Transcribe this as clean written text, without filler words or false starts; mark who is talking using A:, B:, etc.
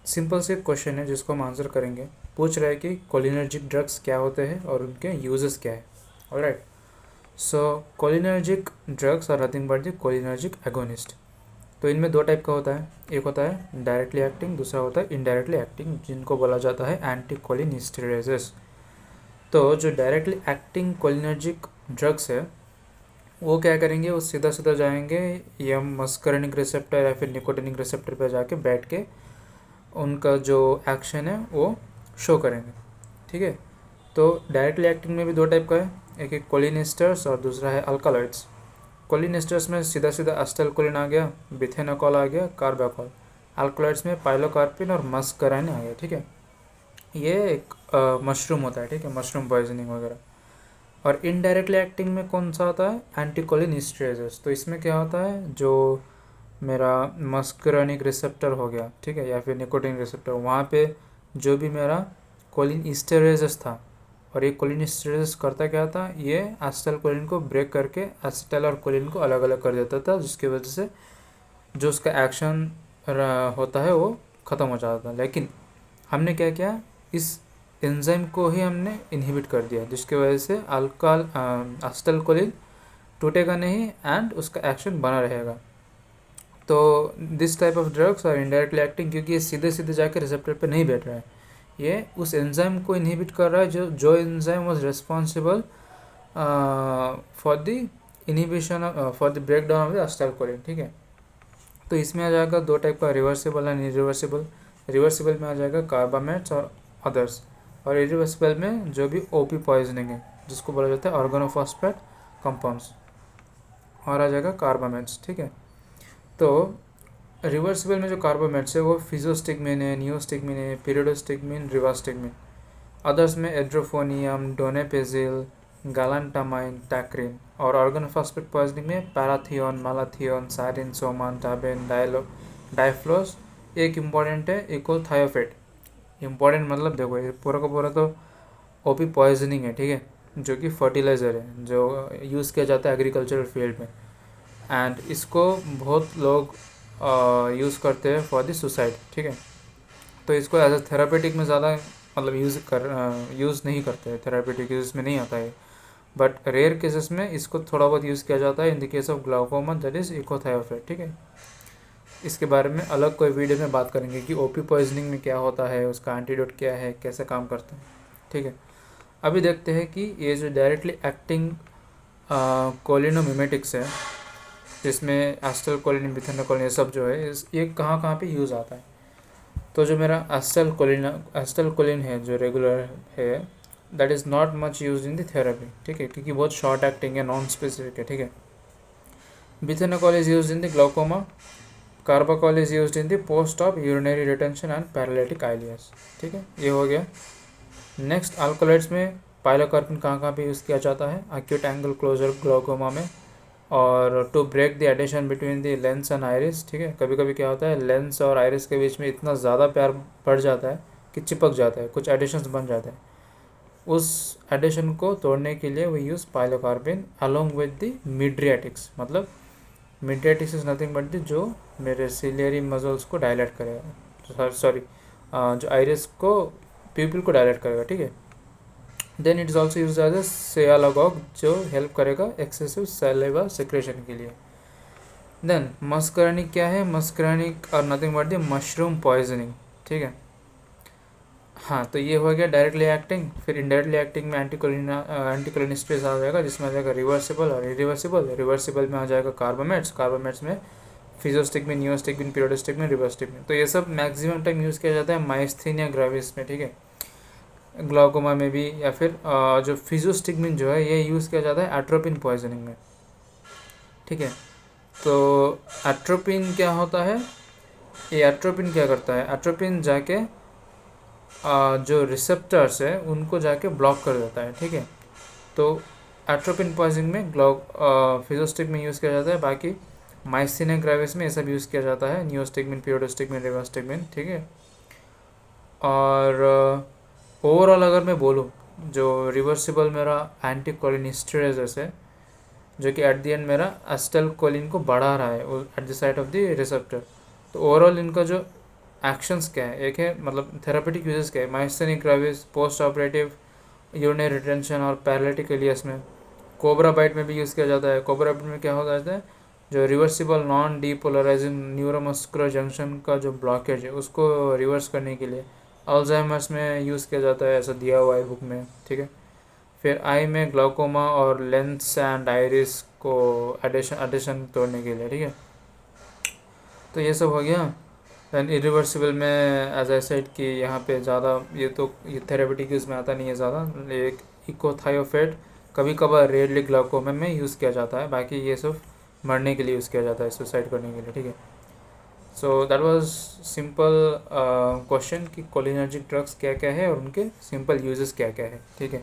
A: Simple से question है जिसको हम आंसर करेंगे। पूछ रहा है कि कोलिनर्जिक ड्रग्स क्या होते हैं और उनके यूजेस क्या है। Alright, so cholinergic drugs are nothing but the cholinergic agonist. तो इनमें दो टाइप का होता है, एक होता है डायरेक्टली एक्टिंग, दूसरा होता है इनडायरेक्टली एक्टिंग, जिनको बोला जाता है एंटी कोलिनिस्टेरेजेस। तो जो डायरेक्टली एक्टिंग कोलिनर्जिक ड्रग्स है वो क्या करेंगे, वो सीधा सीधा जाएंगे या मस्करनिक रिसेप्टर या फिर निकोटिनिक रिसेप्टर पर जाके बैठ के उनका जो एक्शन है वो शो करेंगे। ठीक है, तो डायरेक्टली एक्टिंग में भी दो टाइप का है, एक एक कोलिनिस्टर्स और दूसरा है अल्कालॉइड्स। कोलिनिस्टर्स में सीधा सीधा एसिटाइलकोलिन आ गया, बिथेनोकॉल आ गया, कार्बाकोल। अल्कलॉइड्स में पाइलोकार्पिन और मस्कराइन आ गया। ठीक है, ये एक मशरूम होता है। ठीक है, मशरूम पॉइजनिंग वगैरह। और इनडायरेक्टली एक्टिंग में कौन सा आता है, एंटीकोलिनिस्टेरेजेस। तो इसमें क्या होता है, जो मेरा मस्करानिक रिसेप्टर हो गया, ठीक है, या फिर निकोटिन रिसेप्टर, वहाँ पे जो भी मेरा कोलिनिस्टेरेजेस था, और ये कोलिनिस्टेरेजेस करता क्या था, ये एसिटाइलकोलिन को ब्रेक करके एसिटाइल और कोलिन को अलग अलग कर देता था, जिसकी वजह से जो उसका एक्शन होता है वो ख़त्म हो जाता था। लेकिन हमने क्या किया, इस एंजाइम को ही हमने इनहिबिट कर दिया, जिसकी वजह से एसिटाइलकोलिन टूटेगा नहीं एंड उसका एक्शन बना रहेगा। तो दिस टाइप ऑफ ड्रग्स और इनडायरेक्टली एक्टिंग, क्योंकि ये सीधे सीधे जाकर रिसेप्टर पे नहीं बैठ रहा है, ये उस एंजाइम को इनहिबिट कर रहा है जो enzyme was responsible for the inhibition for the break down of the acetylcholine. ठीक है, तो इसमें आ जाएगा दो टाइप का, रिवर्सिबल एंड इरिवर्सिबल। रिवर्सिबल में आ जाएगा कार्बामेट्स और अदर्स, और इरिवर्सिबल में जो भी ओपी पॉइजनिंग है जिसको बोला जाता है ऑर्गेनोफॉस्फेट कंपाउंड्स, और आ जाएगा कार्बामेट्स। ठीक है, तो रिवर्सिबल में जो कार्बामेट्स है वो फिजोस्टिगमिन है, नियोस्टिगमिन है, पीरियोडोस्टिगमिन, रिवास्टिगमिन। अदर्स में एड्रोफोनियम, डोनेपेजिल, गालांटामाइन, टैक्रिन। और ऑर्गेनोफॉस्फेट पॉइजनिंग में पैराथियोन, मालाथियोन, सारिन, सोमान, टाबेन, डाइफ्लोस। एक इम्पॉर्टेंट है इकोथायोफेट। इम्पॉर्टेंट मतलब देखो, ये पूरा का पूरा तो ओपी पॉइजनिंग है। ठीक है, जो कि फर्टिलाइज़र है जो यूज़ किया जाता है एग्रीकल्चरल फील्ड में, एंड इसको बहुत लोग यूज़ करते हैं फॉर द सुसाइड। ठीक है, तो इसको एज ए थेरापेटिक में ज़्यादा मतलब यूज़ नहीं करते हैं, थेरापेटिक यूज में नहीं आता है, बट रेयर केसेस में इसको थोड़ा बहुत यूज़ किया जाता है in the case of glaucoma, that is echothiophate. ठीक है, इसके बारे में अलग कोई वीडियो में बात करेंगे कि ओपी पॉइजनिंग में क्या होता है, उसका एंटीडोट क्या है, कैसे काम करता है। ठीक है, अभी देखते हैं कि ये जो डायरेक्टली एक्टिंग कोलिनोमिमेटिक्स है, जिसमें एसिटाइलकोलिन, बिथेनोकोलिन, ये सब जो है ये कहाँ कहाँ पे यूज़ आता है। तो जो मेरा एसिटाइलकोलिन है जो रेगुलर है, that is not much use in the therapy. ठीक है, क्योंकि बहुत शॉर्ट एक्टिंग है, नॉन स्पेसिफिक है। ठीक है, bethanechol is use in the glaucoma, carbachol is use in the post of urinary retention and paralytic ileus. ठीक है, ये हो गया। नेक्स्ट अल्कोलाइड्स में पाइलोकार्पिन कहाँ कहाँ पे यूज़ किया जाता है, एक्यूट एंगल क्लोजर ग्लाउकोमा में, और to break the adhesion between the lens and iris. ठीक है, कभी कभी क्या होता है, लेंस और आइरिस के बीच में इतना ज़्यादा प्यार बढ़ जाता है कि चिपक जाता है, कुछ एडिशंस बन जाते हैं। उस एडिशन को तोड़ने के लिए we use pilocarpine along with the mydriatics. मतलब mydriatics is nothing but the जो मेरे सिलियरी मजल्स को डायलेट करेगा, सॉरी जो आइरिस को प्यूपिल को डायलेट करेगा। ठीक है, then it is also use as a sialagogue जो हेल्प करेगा एक्सेसिव सैलिवा सेक्रेशन के लिए। देन मस्करानिक क्या है, मस्करानिक और nothing but the mushroom poisoning. ठीक है, हाँ, तो ये हो गया डायरेक्टली एक्टिंग। फिर इनडायरेक्टली एक्टिंग में एंटीकोलिनिस्टेरेज आ जाएगा, जिसमें आ जाएगा रिवर्सिबल और इरिवर्सिबल। रिवर्सिबल में आ जाएगा कार्बामेट्स, कार्बामेट्स में फिजोस्टिगमिन, नियोस्टिगमिन, पीरियोडोस्टिगमिन, रिवर्सिटिगमिन। तो ये सब मैक्सिमम टाइम यूज़ किया जाता है माइस्थीनिया ग्रेविस में। ठीक है, ग्लाउकोमा में भी, या फिर जो फिजोस्टिगमिन जो है ये यूज़ किया जाता है एट्रोपिन पॉइजनिंग में। ठीक है, तो एट्रोपिन क्या होता है, ये एट्रोपिन क्या करता है, एट्रोपिन जाके जो रिसेप्टर्स है उनको जाके ब्लॉक कर देता है। ठीक है, तो एट्रोपिन पॉइजनिंग में फिजोस्टिक में यूज़ किया जाता है, बाकी माइस्थीनिया ग्रेविस में ये सब यूज़ किया जाता है, नियोस्टिगमिन, पीरियोडोस्टिगमिन, रिवास्टिगमिन। ठीक है, और ओवरऑल अगर मैं बोलूँ, जो रिवर्सिबल मेरा एंटीकोलिनिस्टेरेजेस है, जो कि एट द एंड मेरा एसिटाइलकोलिन को बढ़ा रहा है at the site of the receptor. तो ओवरऑल इनका जो एक्शंस क्या है, एक है मतलब थेरापेटिक यूजेस क्या है, myasthenic gravis, post operative urinary retention और पैरालिटिक इलियस में। कोबरा बाइट में भी यूज़ किया जाता है। कोबरा बाइट में क्या हो जाता है, जो reversible non depolarizing neuromuscular junction का जो ब्लॉकेज है उसको रिवर्स करने के लिए। अल्जाइमर्स में यूज़ किया जाता है, ऐसा दिया हुआ है बुक में, ठीक है। फिर आई में ग्लाउकोमा और लेंस एंड आइरिस को एडिशन तोड़ने के लिए, ठीक है। तो ये सब हो गया। दैन इरिवर्सिबल में एज आई सेड कि यहाँ पे ज़्यादा ये थेरेपेटिक यूज़ में आता नहीं है ज़्यादा। एक इकोथायोफेट कभी कभार रेयरली ग्लाउकोमा में यूज़ किया जाता है, बाकी ये सब मरने के लिए यूज़ किया जाता है, सुसाइड करने के लिए, ठीक है। So that was simple question कि कोलिनर्जिक ड्रग्स क्या क्या है और उनके सिंपल यूजेस क्या क्या है, ठीक है।